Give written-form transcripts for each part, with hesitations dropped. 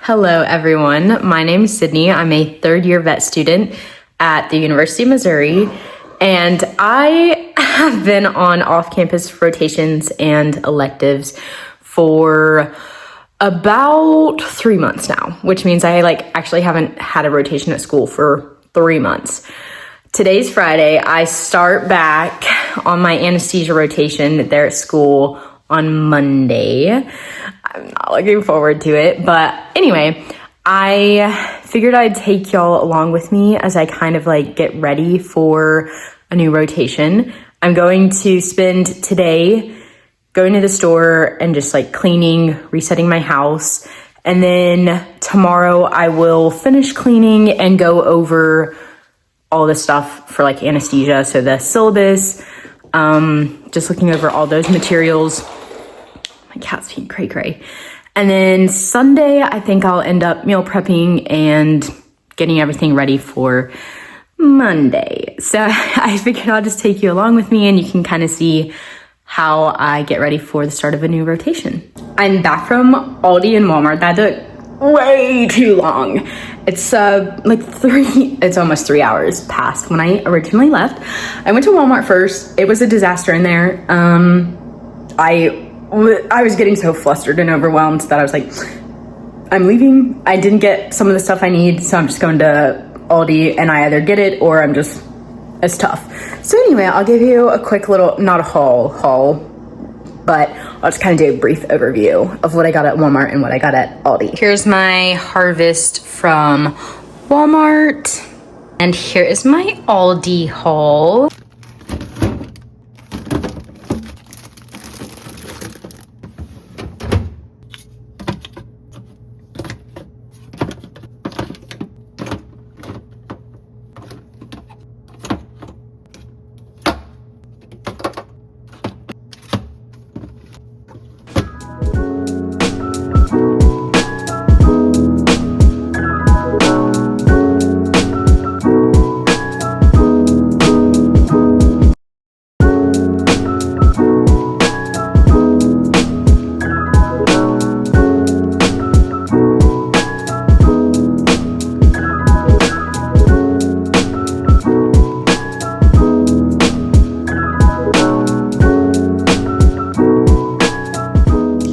Hello, everyone. My name is Sydney. I'm a third-year vet student at the University of Missouri, and I have been on off-campus rotations and electives for about 3 months now, which means I actually haven't had a rotation at school for 3 months. Today's Friday. I start back on my anesthesia rotation there at school on Monday. I'm not looking forward to it, but anyway, I figured I'd take y'all along with me as I kind of get ready for a new rotation. I'm going to spend today going to the store and just cleaning, resetting my house. And then tomorrow I will finish cleaning and go over all the stuff for anesthesia. So the syllabus, just looking over all those materials. My cat's being cray-cray. And then Sunday, I think I'll end up meal prepping and getting everything ready for Monday. So I figured I'll just take you along with me and you can kind of see how I get ready for the start of a new rotation. I'm back from Aldi and Walmart. That took way too long. It's it's almost 3 hours past when I originally left. I went to Walmart first. It was a disaster in there. I was getting so flustered and overwhelmed that I was like, I'm leaving. I didn't get some of the stuff I need, so I'm just going to Aldi and I either get it or it's tough. So anyway, I'll give you a quick little, not a haul, but I'll just kind of do a brief overview of what I got at Walmart and what I got at Aldi. Here's my harvest from Walmart, and here is my Aldi haul.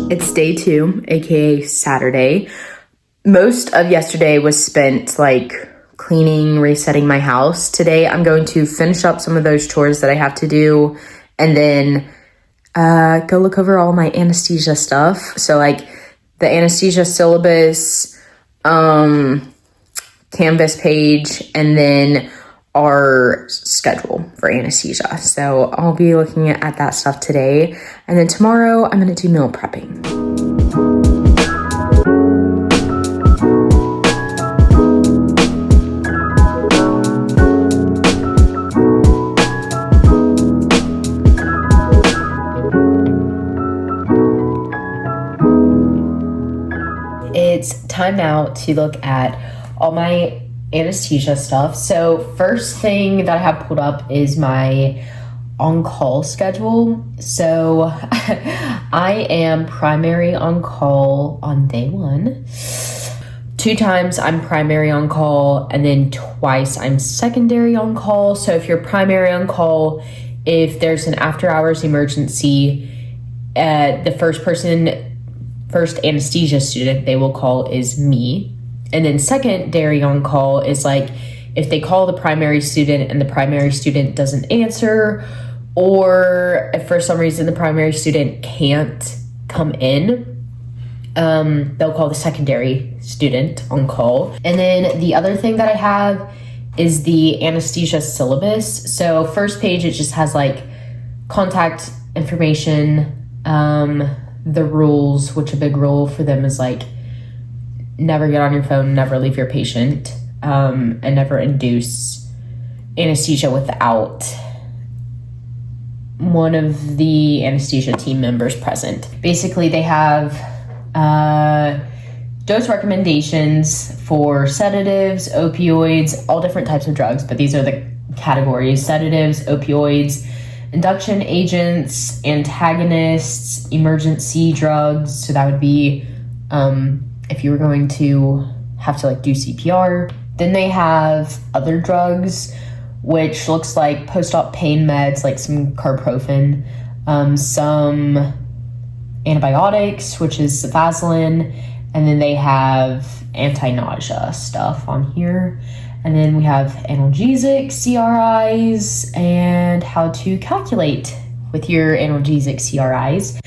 It's day 2, aka Saturday. Most of yesterday was spent cleaning, resetting my house. Today I'm going to finish up some of those chores that I have to do and then go look over all my anesthesia stuff. So the anesthesia syllabus, Canvas page, and then our schedule for anesthesia. So I'll be looking at that stuff today. And then tomorrow I'm going to do meal prepping. It's time now to look at all my anesthesia stuff. So first thing that I have pulled up is my on-call schedule. So I am primary on-call on day 1. 2 times I'm primary on-call, and then twice I'm secondary on-call. So if you're primary on-call, if there's an after-hours emergency, the first anesthesia student they will call is me. And then secondary on call is if they call the primary student and the primary student doesn't answer, or if for some reason the primary student can't come in, they'll call the secondary student on call. And then the other thing that I have is the anesthesia syllabus. So first page, it just has contact information, the rules, which a big rule for them is never get on your phone, never leave your patient, and never induce anesthesia without one of the anesthesia team members present. Basically, they have dose recommendations for sedatives, opioids, all different types of drugs, but these are the categories: sedatives, opioids, induction agents, antagonists, emergency drugs. So that would be if you were going to have to like do CPR. Then they have other drugs, which looks like post-op pain meds, like some carprofen, some antibiotics, which is cefazolin, and then they have anti-nausea stuff on here. And then we have analgesic CRIs and how to calculate with your analgesic CRIs.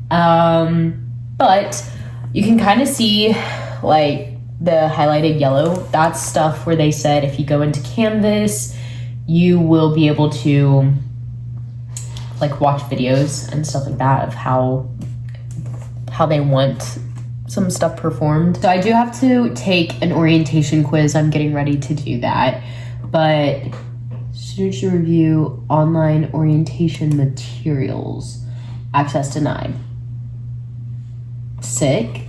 But you can kind of see like the highlighted yellow. That's stuff where they said if you go into Canvas, you will be able to like watch videos and stuff like that of how they want some stuff performed. So I do have to take an orientation quiz. I'm getting ready to do that. But students should review online orientation materials. Access denied. Sick.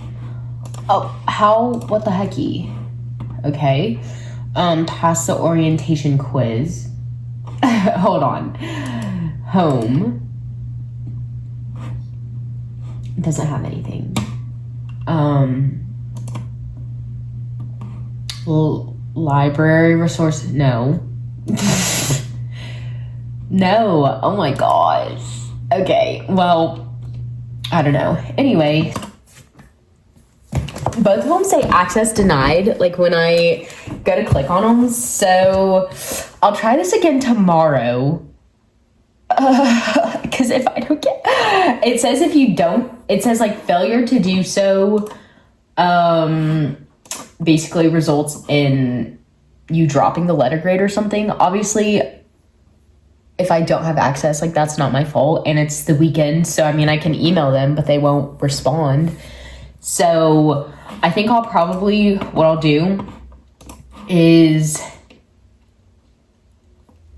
Oh, what the hecky? Okay. Pass the orientation quiz. Hold on. Home. It doesn't have anything. Library resources, no. No, oh my gosh. Okay, well, I don't know. Anyway, both of them say access denied, like when I go to click on them. So I'll try this again tomorrow. Because if I don't get, it says if you don't, it says like failure to do so basically results in you dropping the letter grade or something. Obviously, if I don't have access, like that's not my fault, and it's the weekend, so I mean I can email them, but they won't respond. So I think what I'll do is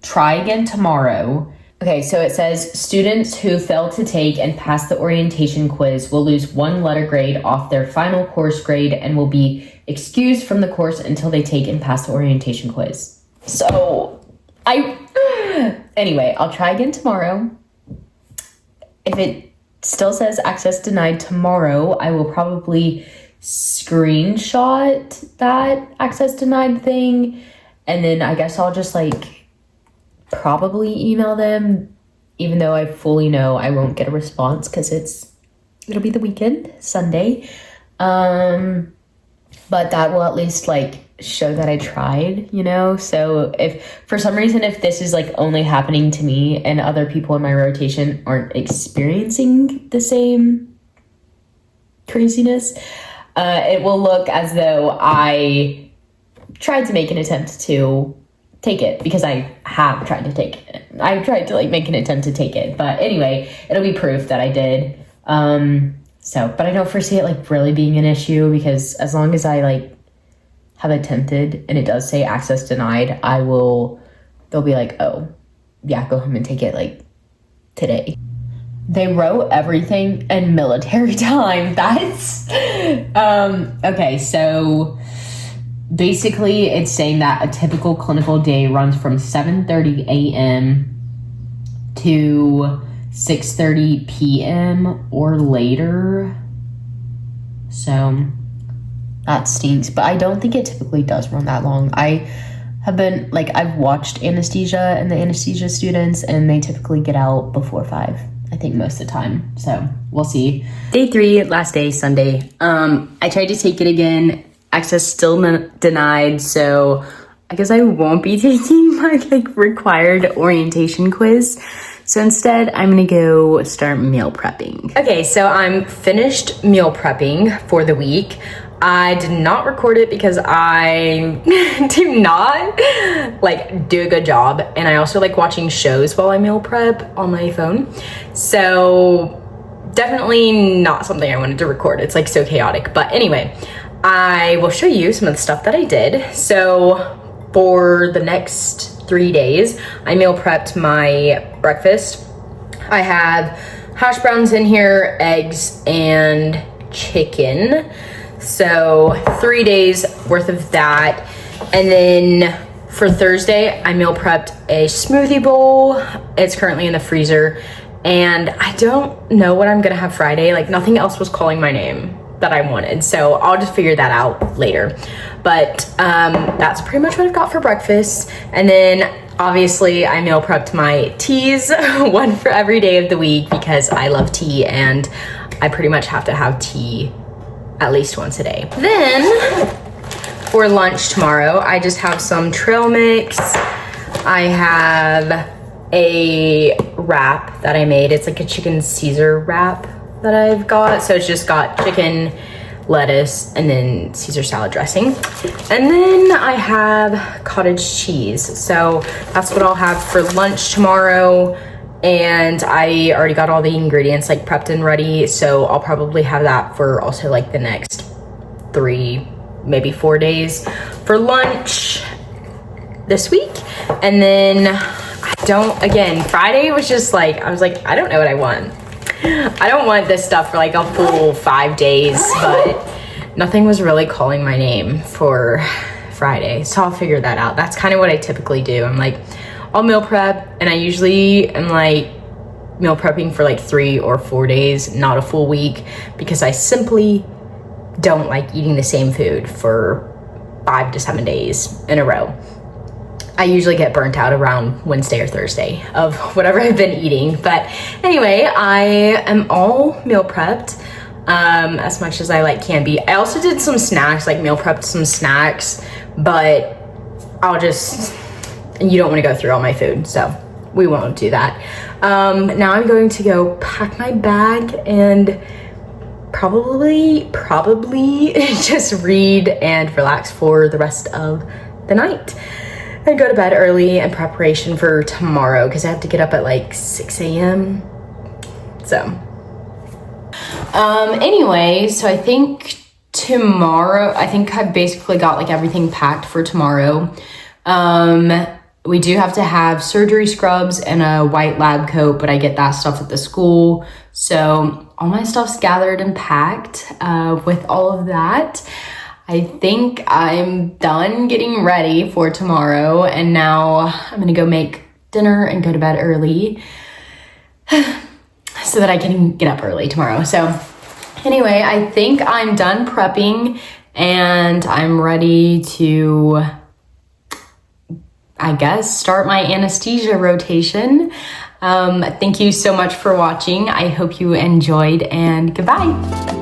try again tomorrow. Okay, so it says students who fail to take and pass the orientation quiz will lose 1 letter grade off their final course grade and will be excused from the course until they take and pass the orientation quiz. So anyway, I'll try again tomorrow. If it still says access denied tomorrow, I will probably screenshot that access denied thing, and then I guess I'll just like probably email them, even though I fully know I won't get a response because it'll be the weekend, Sunday. But that will at least like show that I tried, you know? So if for some reason, if this is like only happening to me and other people in my rotation aren't experiencing the same craziness, it will look as though I tried to make an attempt to take it, because I have tried to take it. I tried to like make an attempt to take it, but anyway, it'll be proof that I did. But I don't foresee it like really being an issue, because as long as I like have attempted and it does say access denied, they'll be like, oh yeah, go home and take it like today. They wrote everything in military time. That's okay, so basically it's saying that a typical clinical day runs from 7:30 a.m. to 6:30 p.m. or later. So that stinks, but I don't think it typically does run that long. I've watched Anesthesia and the anesthesia students, and they typically get out before 5, I think most of the time. So we'll see. Day 3, last day, Sunday. I tried to take it again. Access still denied, so I guess I won't be taking my like required orientation quiz. So instead, I'm gonna go start meal prepping. Okay, so I'm finished meal prepping for the week. I did not record it because I do not like do a good job, and I also like watching shows while I meal prep on my phone. So definitely not something I wanted to record. It's like so chaotic. But anyway, I will show you some of the stuff that I did. So for the next 3 days, I meal prepped my breakfast. I have hash browns in here, eggs, and chicken. So 3 days worth of that. And then for Thursday, I meal prepped a smoothie bowl. It's currently in the freezer. And I don't know what I'm gonna have Friday. Like nothing else was calling my name. that I wanted. So I'll just figure that out later. But that's pretty much what I've got for breakfast. And then obviously I meal prepped my teas, one for every day of the week, because I love tea and I pretty much have to have tea at least once a day. Then for lunch tomorrow, I just have some trail mix. I have a wrap that I made. It's like a chicken Caesar wrap that I've got. So it's just got chicken, lettuce, and then Caesar salad dressing. And then I have cottage cheese. So that's what I'll have for lunch tomorrow. And I already got all the ingredients like prepped and ready. So I'll probably have that for also like the next 3, maybe 4 days for lunch this week. And then Friday was just like, I was like, I don't know what I want. I don't want this stuff for like a full 5 days, but nothing was really calling my name for Friday. So I'll figure that out. That's kind of what I typically do. I'm like, I'll meal prep, and I usually am like meal prepping for like 3 or 4 days, not a full week, because I simply don't like eating the same food for 5 to 7 days in a row. I usually get burnt out around Wednesday or Thursday of whatever I've been eating. But anyway, I am all meal prepped as much as I like can be. I also did some snacks, like meal prepped some snacks, but you don't want to go through all my food, so we won't do that. Now I'm going to go pack my bag and probably just read and relax for the rest of the night. I go to bed early in preparation for tomorrow because I have to get up at like 6 a.m. So, anyway, so I think tomorrow, I've basically got like everything packed for tomorrow. We do have to have surgery scrubs and a white lab coat, but I get that stuff at the school. So all my stuff's gathered and packed. With all of that, I think I'm done getting ready for tomorrow, and now I'm gonna go make dinner and go to bed early so that I can get up early tomorrow. So anyway, I think I'm done prepping and I'm ready to, I guess, start my anesthesia rotation. Thank you so much for watching. I hope you enjoyed, and goodbye.